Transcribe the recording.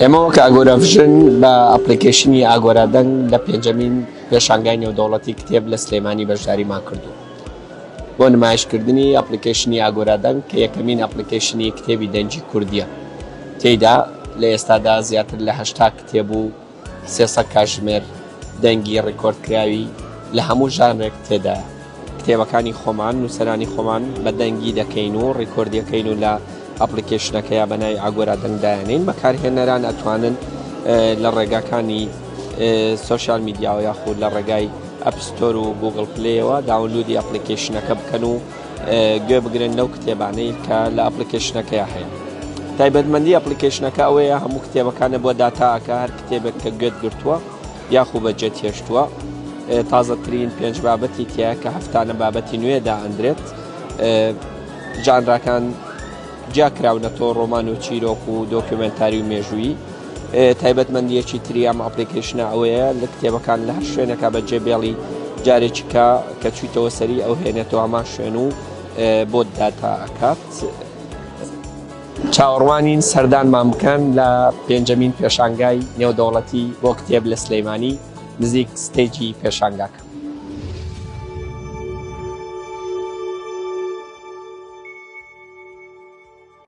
ئێمە وەک ئاگۆرا ڤژن بە ئەپلیکیشنی ئاگۆرا دەنگ لە پێنجەمین پێشانگای نێودەوڵەتی کتێب لە سلێمانی بەشداریمان کردو بۆ نمایشکردنی ئەپلیکیشنی ئاگۆرا دەنگ کە یەکەمین ئەپلیکیشنی کتێبی دەنگی کوردیە. تێیدا لە ئێستادا زیاتر لە 80 کتێب و 300 کاتژمێر دەنگی ڕێکۆردکراوی لە هەموو ژانرێک تێدایە. کتێبەکانی خۆمان نووسەرانی خۆمان بە دەنگی دەکەین و ڕێکۆردیەکەین و لە ئەپلیکیشنەکەیە بەناوی ئاگۆرا دەنگ دایانین. بەکارهێنەران ئەتوانن لە ڕێگاکانی سۆشیال میدیاوە یاخود لە ڕێگای ئەپستۆر و گوگڵ پلەیەوە داونلودی ئەپلیکیشنەکە بکەن و گوێ بگرن لەو کتێبانەی کە لە ئەپلیکیشنەکەیە هەیە. تایبەتمەندی ئەپلیکیشنەکە ئەوەیە هەموو کتێبەکانە بۆ داتاکە هەر کتێبێک کە گوێت گرتووە یاخود بەجێت هێشتووە تازەترین 5 بابەتی تایە کە هەفتانە بابەتی نوێدا ئەندرێت. ژانراکان جیاکراونەتەوە ڕۆمان و چیرۆک و دۆکیومنتاری و مێژوویی. تایبەتمەندیەکی تری ئەم ئەپلیکیشنە ئەوەیە لە کتێبەکان لە هەر شوێنێکە بەجێبێڵی جارێکی کە چوویتەوە سەری ئەو هێنێتەوە هەمان شوێن و بۆ داتا ئەکات. چاوەڕوانین سەردانمان بکەن لە پێنجەمین پێشانگای نێودەوڵەتی بۆ کتێب لە سلەیمانی نزیک ستێجی پێشانگاکە.